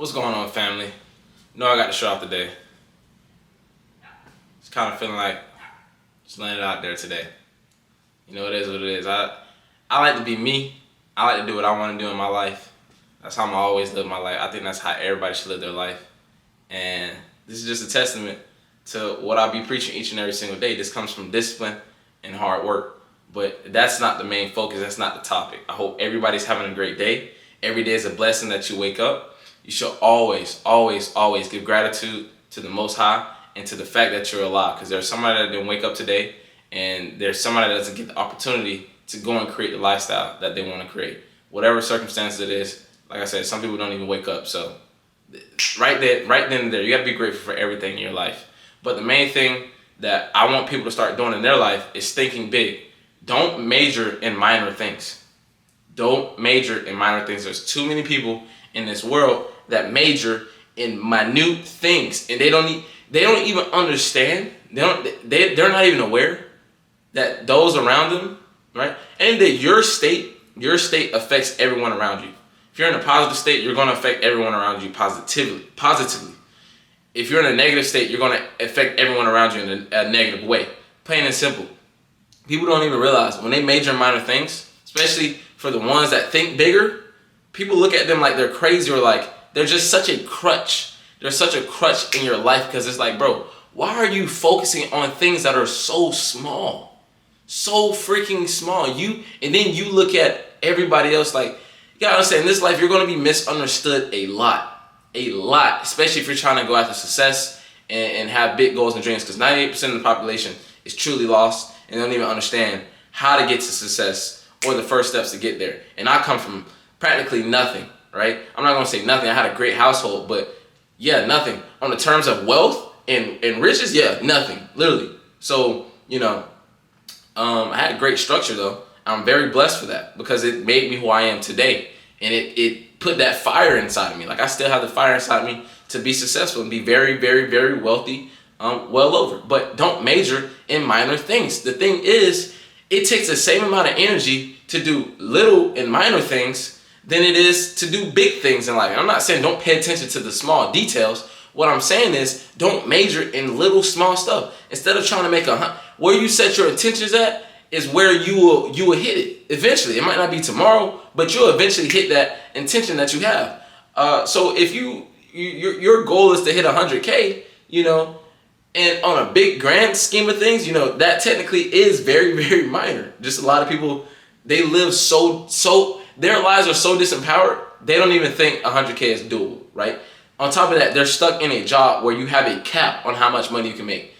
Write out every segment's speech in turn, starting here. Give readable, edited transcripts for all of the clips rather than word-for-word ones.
What's going on, family? I got the show out today. It's kind of feeling like just laying it out there today. It is what it is. I like to be me. I like to do what I want to do in my life. That's how I'm always live my life. I think that's how everybody should live their life. And this is just a testament to what I be preaching each and every single day. This comes from discipline and hard work. But that's not the main focus. That's not the topic. I hope everybody's having a great day. Every day is a blessing that you wake up. You should always, always, always give gratitude to the Most High and to the fact that you're alive. Because there's somebody that didn't wake up today, and there's somebody that doesn't get the opportunity to go and create the lifestyle that they want to create. Whatever circumstance it is, like I said, some people don't even wake up. So right then and there, you got to be grateful for everything in your life. But the main thing that I want people to start doing in their life is thinking big. Don't major in minor things. Don't major in minor things. There's too many people in this world that major in minute things, and they don't even understand. They're not even aware that those around them, right? And that your state affects everyone around you. If you're in a positive state, you're going to affect everyone around you positively. If you're in a negative state, you're going to affect everyone around you in a negative way. Plain and simple. People don't even realize when they major in minor things, especially for the ones that think bigger, people look at them like they're crazy or like they're just such a crutch. They're such a crutch in your life because it's like, bro, why are you focusing on things that are so small? So freaking small. And then you look at everybody else like, you gotta understand, in this life, you're gonna be misunderstood a lot, especially if you're trying to go after success and have big goals and dreams, because 98% of the population is truly lost and they don't even understand how to get to success or the first steps to get there. And I come from practically nothing, right? I'm not gonna say nothing. I had a great household, but yeah, nothing. On the terms of wealth and riches, yeah, nothing, literally. So, I had a great structure though. I'm very blessed for that because it made me who I am today. And it put that fire inside of me. Like I still have the fire inside of me to be successful and be very, very, very wealthy, well over. But don't major in minor things. The thing is, it takes the same amount of energy to do little and minor things than it is to do big things in life. I'm not saying don't pay attention to the small details. What I'm saying is don't major in little small stuff. Instead of trying to make where you set your intentions at is where you will hit it eventually. It might not be tomorrow, but you'll eventually hit that intention that you have. So if your goal is to hit 100K, and on a big grand scheme of things, that technically is very, very minor. Just a lot of people, they live so their lives are so disempowered, they don't even think 100K is doable, right? On top of that, they're stuck in a job where you have a cap on how much money you can make.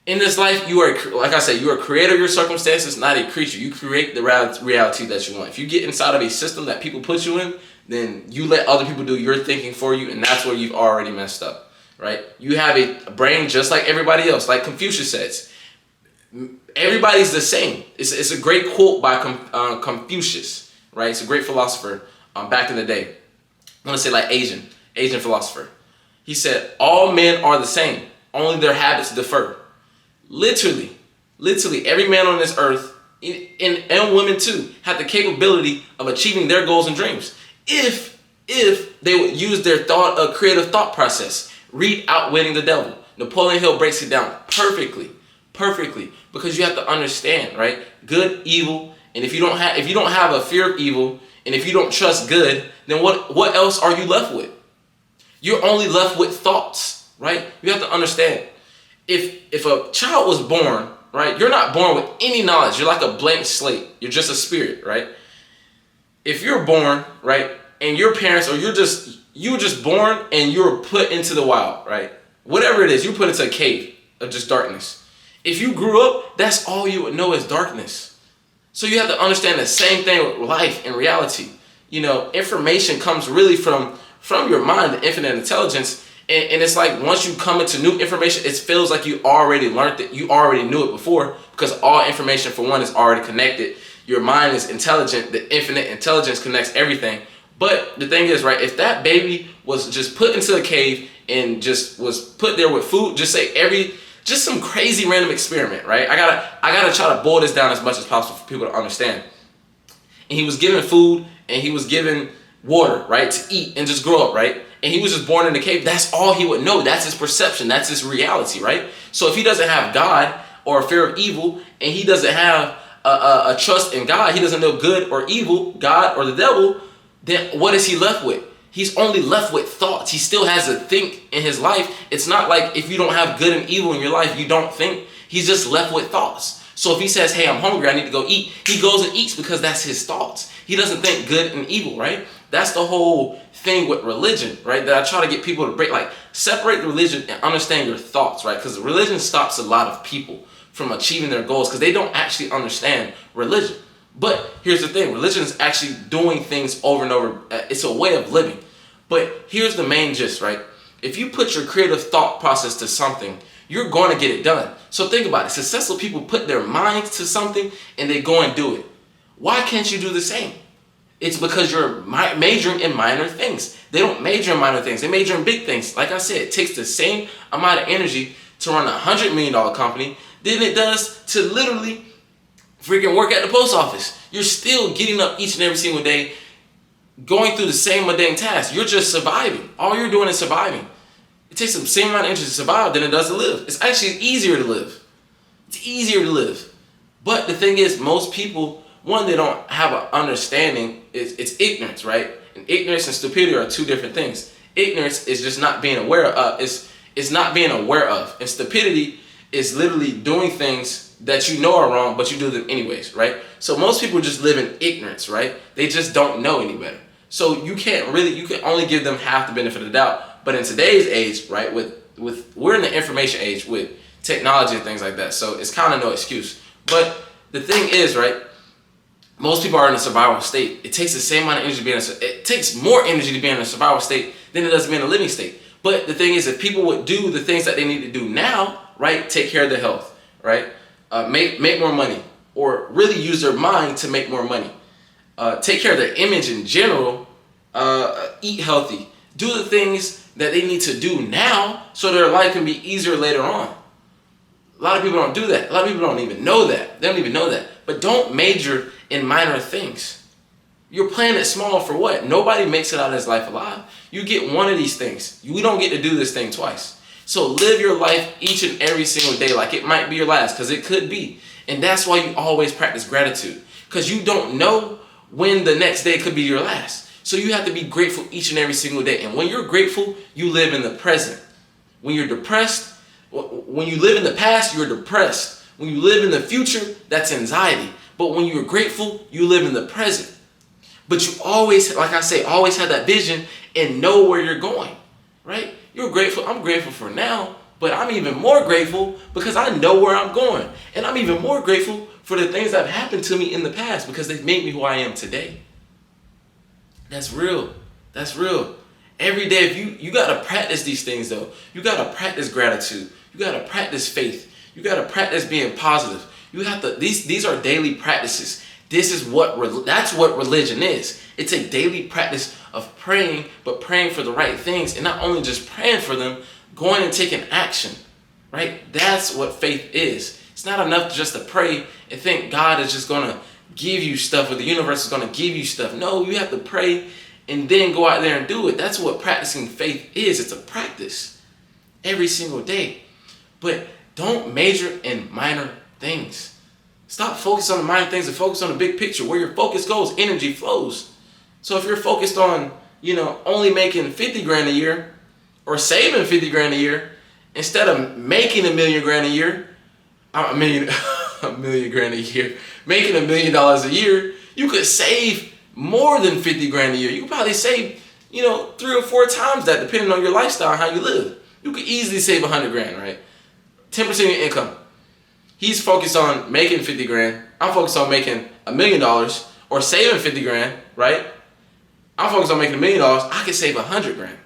In this life, you are, like I said, you are a creator of your circumstances, not a creature. You create the reality that you want. If you get inside of a system that people put you in, then you let other people do your thinking for you, and that's where you've already messed up, right? You have a brain just like everybody else, like Confucius says. Everybody's the same. It's a great quote by Confucius, right? It's a great philosopher back in the day. I want to say like Asian philosopher. He said, all men are the same, only their habits differ. Literally, every man on this earth, and women too, have the capability of achieving their goals and dreams. If they would use their creative thought process. Read Outwitting the Devil. Napoleon Hill breaks it down perfectly, because you have to understand, right? Good, evil, and if you don't have a fear of evil, and if you don't trust good, then what else are you left with? You're only left with thoughts, right? You have to understand. If a child was born, right, you're not born with any knowledge. You're like a blank slate. You're just a spirit, right? If you're born, right, and your parents, or you were just born and you were put into the wild, right? Whatever it is, you put into a cave of just darkness. If you grew up, that's all you would know is darkness. So you have to understand the same thing with life and reality. Information comes really from your mind, the infinite intelligence. And it's like once you come into new information, it feels like you already learned it. You already knew it before because all information, for one, is already connected. Your mind is intelligent. The infinite intelligence connects everything. But the thing is, right, if that baby was just put into a cave and just was put there with food, just some crazy random experiment, right? I gotta try to boil this down as much as possible for people to understand. And he was given food and he was given water, right, to eat and just grow up, right? and he was just born in a cave, that's all he would know. That's his perception. That's his reality, right? So if he doesn't have God or a fear of evil, and he doesn't have a trust in God, he doesn't know good or evil, God or the devil, then what is he left with? He's only left with thoughts. He still has to think in his life. It's not like if you don't have good and evil in your life, you don't think. He's just left with thoughts. So if he says, hey, I'm hungry, I need to go eat, he goes and eats because that's his thoughts. He doesn't think good and evil, right? That's the whole thing with religion, right? That I try to get people to break, like separate the religion and understand your thoughts, right? Because religion stops a lot of people from achieving their goals because they don't actually understand religion. But here's the thing, religion is actually doing things over and over. It's a way of living. But here's the main gist, right? If you put your creative thought process to something, you're going to get it done. So think about it. Successful people put their minds to something and they go and do it. Why can't you do the same? It's because you're majoring in minor things. They don't major in minor things. They major in big things. Like I said, it takes the same amount of energy to run a $100 million company than it does to literally freaking work at the post office. You're still getting up each and every single day, going through the same mundane tasks. You're just surviving. All you're doing is surviving. It takes the same amount of energy to survive than it does to live. It's actually easier to live. It's easier to live. But the thing is, most people, one, they don't have an understanding. It's ignorance, right? And ignorance and stupidity are two different things. Ignorance is just not being aware of. It's not being aware of. And stupidity is literally doing things that you know are wrong, but you do them anyways, right? So most people just live in ignorance, right? They just don't know any better. So you can only give them half the benefit of the doubt. But in today's age, right, we're in the information age with technology and things like that. So it's kind of no excuse. But the thing is, right, most people are in a survival state. It takes the same amount of energy to be in it takes more energy to be in a survival state than it does to be in a living state. But the thing is, if people would do the things that they need to do now, right, take care of their health, right, make more money, or really use their mind to make more money, take care of their image in general, eat healthy, do the things that they need to do now so their life can be easier later on. A lot of people don't do that. A lot of people don't even know that. They don't even know that. But don't major in minor things. You're playing it small for what? Nobody makes it out of this life alive. You get one of these things. We don't get to do this thing twice. So live your life each and every single day like it might be your last, because it could be. And that's why you always practice gratitude, because you don't know when the next day could be your last. So you have to be grateful each and every single day. And when you're grateful, you live in the present. When you're depressed, when you live in the past, you're depressed. When you live in the future, that's anxiety. But when you're grateful, you live in the present. But you always, like I say, always have that vision and know where you're going, right? You're grateful. I'm grateful for now, but I'm even more grateful because I know where I'm going. And I'm even more grateful for the things that have happened to me in the past because they've made me who I am today. That's real. That's real. Every day, if you got to practice these things, though. You got to practice gratitude. You got to practice faith. You got to practice being positive. You have to. These are daily practices. That's what religion is. It's a daily practice of praying, but praying for the right things, and not only just praying for them, going and taking action. Right? That's what faith is. It's not enough just to pray and think God is just going to give you stuff, or the universe is going to give you stuff. No, you have to pray and then go out there and do it. That's what practicing faith is. It's a practice every single day. But don't major in minor things. Stop focusing on the minor things and focus on the big picture. Where your focus goes, energy flows. So if you're focused on, only making 50 grand a year or saving 50 grand a year instead of making $1 million grand a year, $1 million grand a year, making $1 million a year, you could save more than 50 grand a year. You could probably save, 3 or 4 times that, depending on your lifestyle and how you live. You could easily save 100 grand, right? 10% of your income. He's focused on making 50 grand. I'm focused on making $1 million or saving 50 grand, right? I'm focused on making $1 million. I could save 100 grand.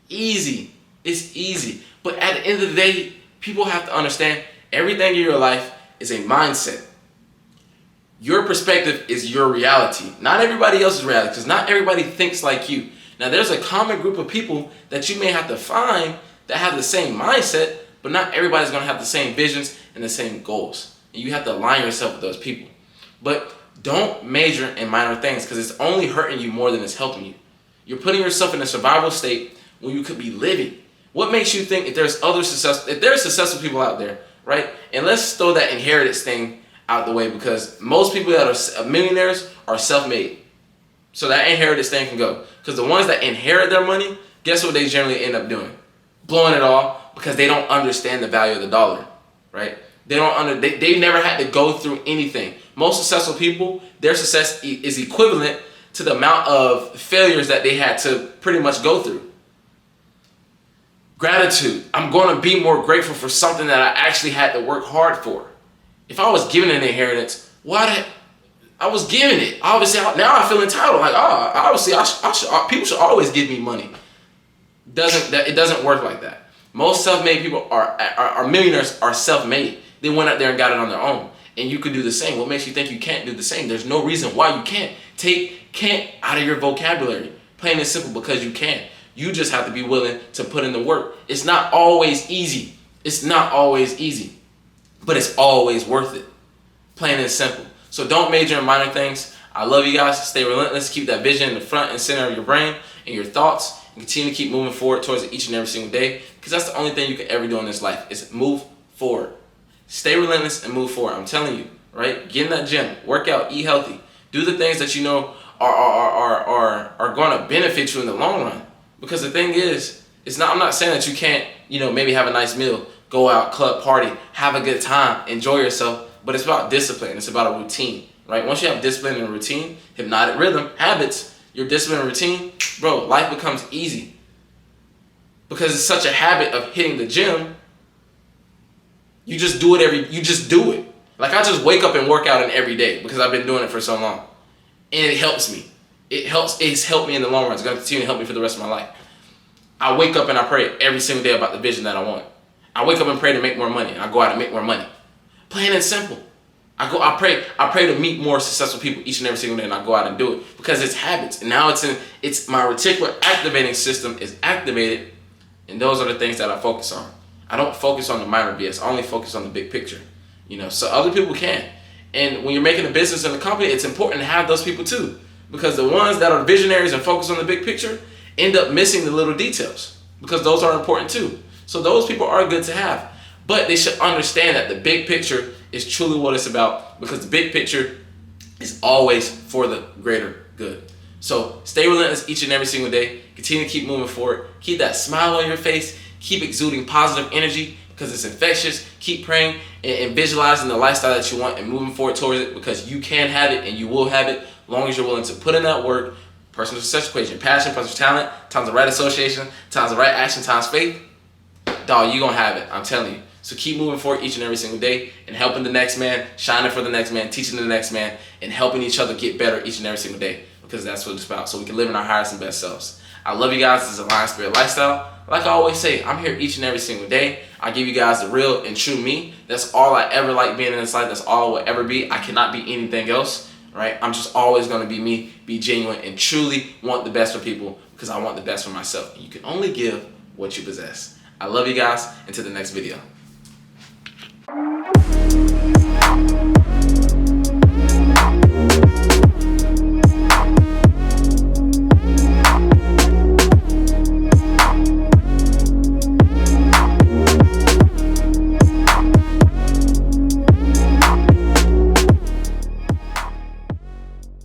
Easy. It's easy. But at the end of the day, people have to understand everything in your life is a mindset. Your perspective is your reality. Not everybody else's reality, because not everybody thinks like you. Now, there's a common group of people that you may have to find that have the same mindset, but not everybody's going to have the same visions and the same goals. And you have to align yourself with those people. But don't major in minor things, because it's only hurting you more than it's helping you. You're putting yourself in a survival state when you could be living? What makes you think if there's successful people out there, right? And let's throw that inheritance thing out the way, because most people that are millionaires are self-made. So that inheritance thing can go. Because the ones that inherit their money, guess what they generally end up doing? Blowing it all, because they don't understand the value of the dollar, right? They never had to go through anything. Most successful people, their success is equivalent to the amount of failures that they had to pretty much go through. Gratitude. I'm going to be more grateful for something that I actually had to work hard for. If I was given an inheritance, I was given it. Obviously, now I feel entitled. Like, obviously, people should always give me money. It doesn't work like that. Most self-made people are millionaires are self-made. They went out there and got it on their own. And you could do the same. What makes you think you can't do the same? There's no reason why you can't. Take can't out of your vocabulary. Plain and simple, because you can. You just have to be willing to put in the work. It's not always easy. It's not always easy. But it's always worth it. Plain and simple. So don't major in minor things. I love you guys. Stay relentless. Keep that vision in the front and center of your brain and your thoughts. And continue to keep moving forward towards it each and every single day. Because that's the only thing you can ever do in this life, is move forward. Stay relentless and move forward. I'm telling you, right? Get in that gym. Work out. Eat healthy. Do the things that you know are going to benefit you in the long run. Because the thing is, I'm not saying that you can't, maybe have a nice meal, go out, club, party, have a good time, enjoy yourself. But it's about discipline. It's about a routine, right? Once you have discipline and routine, hypnotic rhythm, habits, your discipline and routine, bro, life becomes easy. Because it's such a habit of hitting the gym, you just do it. Like, I just wake up and work out every day because I've been doing it for so long. And it helps me. It's helped me in the long run. It's going to continue to help me for the rest of my life. I wake up and I pray every single day about the vision that I want. I wake up and pray to make more money, and I go out and make more money. Plain and simple. I pray to meet more successful people each and every single day, and I go out and do it because it's habits. And now it's my reticular activating system is activated, and those are the things that I focus on. I don't focus on the minor BS. I only focus on the big picture. So other people can. And when you're making a business and a company, it's important to have those people too. Because the ones that are visionaries and focus on the big picture end up missing the little details, because those are important too. So those people are good to have. But they should understand that the big picture is truly what it's about, because the big picture is always for the greater good. So stay relentless each and every single day. Continue to keep moving forward. Keep that smile on your face. Keep exuding positive energy, because it's infectious. Keep praying and visualizing the lifestyle that you want and moving forward towards it, because you can have it and you will have it, as long as you're willing to put in that work. Personal success equation: passion plus talent times the right association times the right action times faith. Dog, you're going to have it. I'm telling you. So keep moving forward each and every single day and helping the next man, shining for the next man, teaching the next man, and helping each other get better each and every single day, because that's what it's about. So we can live in our highest and best selves. I love you guys. This is Lion Spirit Lifestyle. Like I always say, I'm here each and every single day. I give you guys the real and true me. That's all I ever like being in this life. That's all I will ever be. I cannot be anything else, right? I'm just always going to be me, be genuine, and truly want the best for people, because I want the best for myself. And you can only give what you possess. I love you guys. Until the next video.